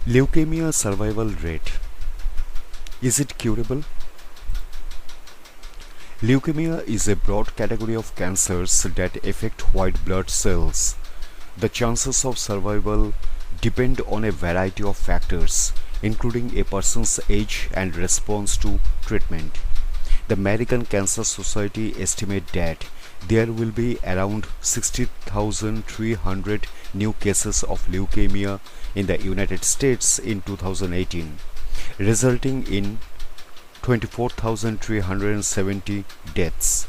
Leukemia survival rate. Is it curable? Leukemia is a broad category of cancers that affect white blood cells. The chances of survival depend on a variety of factors, including a person's age and response to treatment. The American Cancer Society estimates that there will be around 60,300 new cases of leukemia in the United States in 2018, resulting in 24,370 deaths.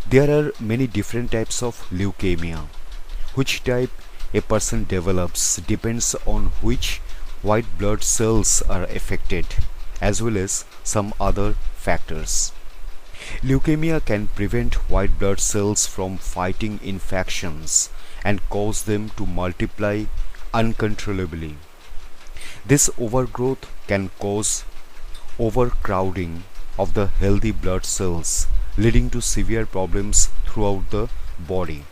There are many different types of leukemia. Which type a person develops depends on which white blood cells are affected, as well as some other factors. Leukemia can prevent white blood cells from fighting infections and cause them to multiply uncontrollably. This overgrowth can cause overcrowding of the healthy blood cells, leading to severe problems throughout the body.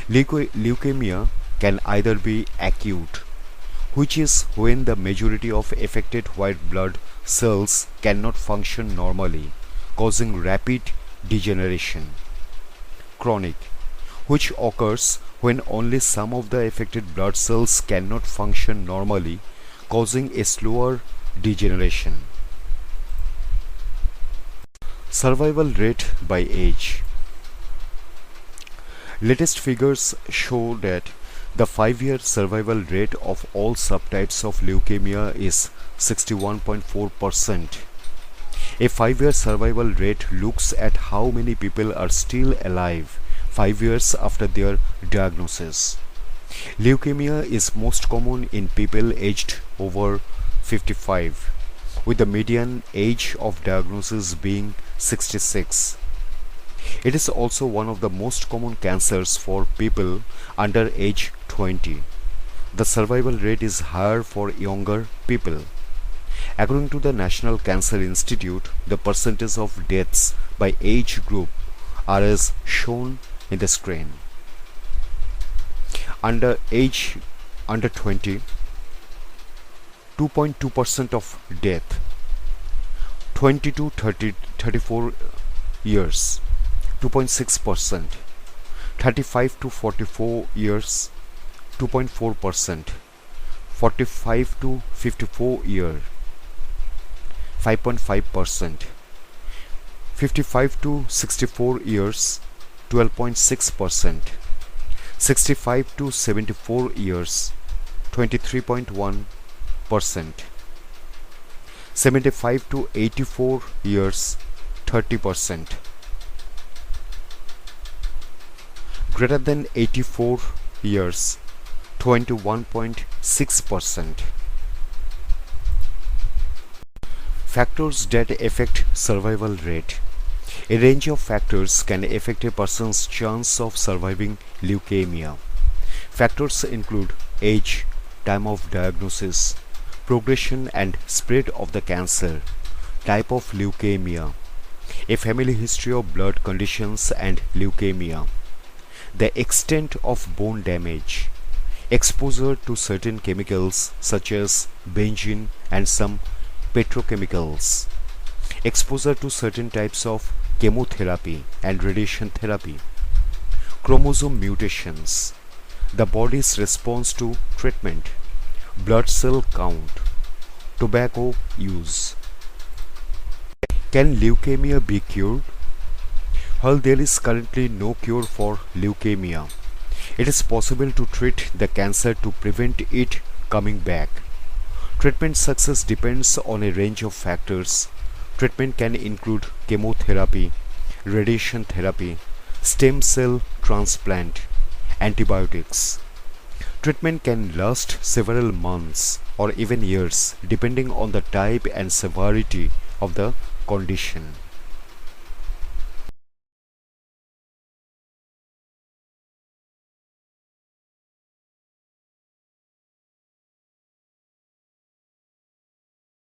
Leukemia can either be acute, which is when the majority of affected white blood cells cannot function normally, causing rapid degeneration. Chronic, which occurs when only some of the affected blood cells cannot function normally, causing a slower degeneration. Survival rate by age. Latest figures show that the 5-year survival rate of all subtypes of leukemia is 61.4%. A 5-year survival rate looks at how many people are still alive 5 years after their diagnosis. Leukemia is most common in people aged over 55, with the median age of diagnosis being 66. It is also one of the most common cancers for people under age 20. The survival rate is higher for younger people. According to the National Cancer Institute, the percentage of deaths by age group are as shown in the screen. Under 20, 2.2% of death. 20 to 34 years, 2.6%. 35 to 44 years, 2.4%. 45 to 54 years, 5.5%. 55 to 64 years, 12.6%. 65 to 74 years, 23.1%. 75 to 84 years, 30%. Greater than 84 years, 21.6%. Factors that affect survival rate. A range of factors can affect a person's chance of surviving leukemia. Factors include age, time of diagnosis, progression and spread of the cancer, type of leukemia, a family history of blood conditions and leukemia, the extent of bone damage, exposure to certain chemicals such as benzene and some petrochemicals, exposure to certain types of chemotherapy and radiation therapy, chromosome mutations, the body's response to treatment, blood cell count, tobacco use. Can leukemia be cured? While there is currently no cure for leukemia, it is possible to treat the cancer to prevent it coming back. Treatment success depends on a range of factors. Treatment can include chemotherapy, radiation therapy, stem cell transplant, antibiotics. Treatment can last several months or even years depending on the type and severity of the condition.